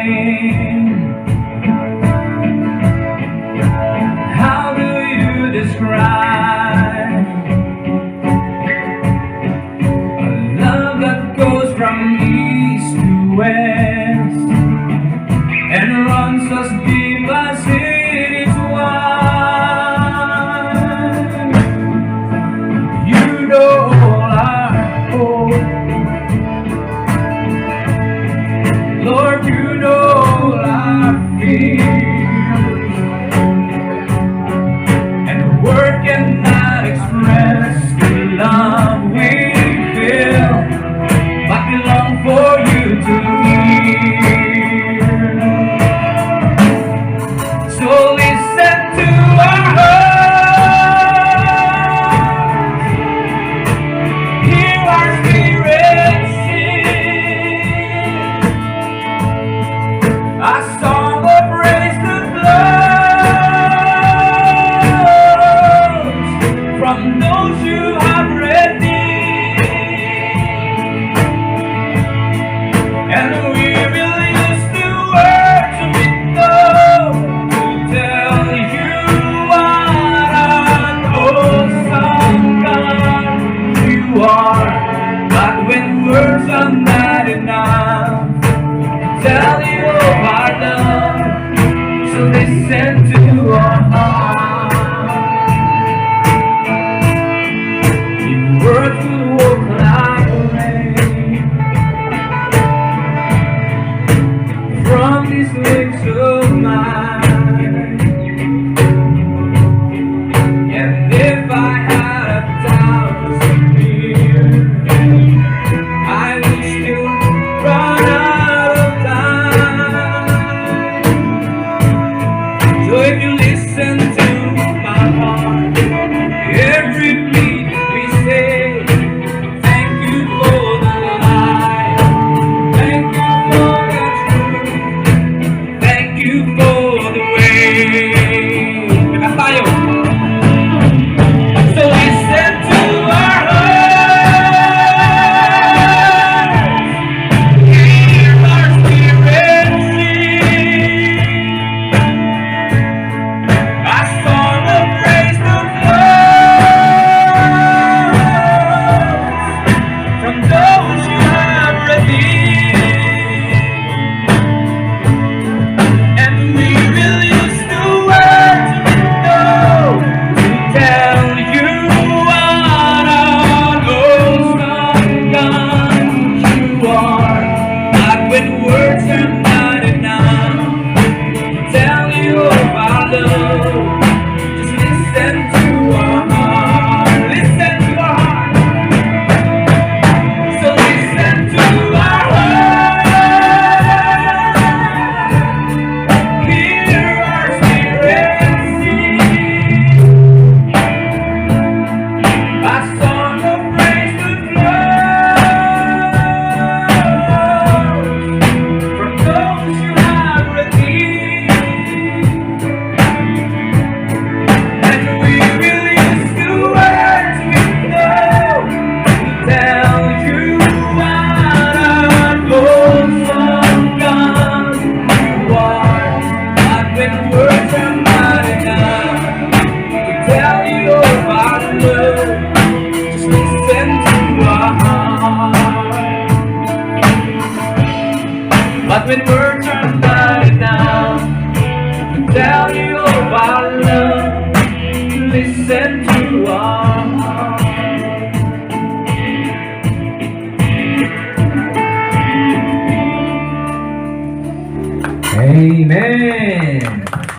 name. How do you describe a love that goes from east to west and runs as deep as it is wide? You know all our hope, Lord, you know all our fears, and word cannot express the love we feel, but we long for you to hear. So listen to our hearts, hear our spirit sing a song of praise that flows from those you have redeemed. And we will use the words we know to tell you what an awesome God you are. But when words are not enough to tell you of our love, so listen to our heart. If words will walk like rain from these lips of mine, and if I had 1,000 years, I would still run out of time. So if you listen to my heart, every beat we say, thank you for the light, thank you for the truth, thank you for the way. Lakas tayo. So listen to our hearts, hear our spirit sing a song of praise that flows from those you have redeemed. And we will use the words we know to tell you what an awesome God you are. But when words are not enough to tell you of our love, just listen to our heart. Listen to our heart. So listen to our heart, hear our spirit sing a song of praise that flows from those you have redeemed. And we will use the words we know to tell you what an awesome God you are. But when words are not enough to tell you of our love, just listen to our heart. But when words are not enough to tell you of our love, listen to our heart. Amen.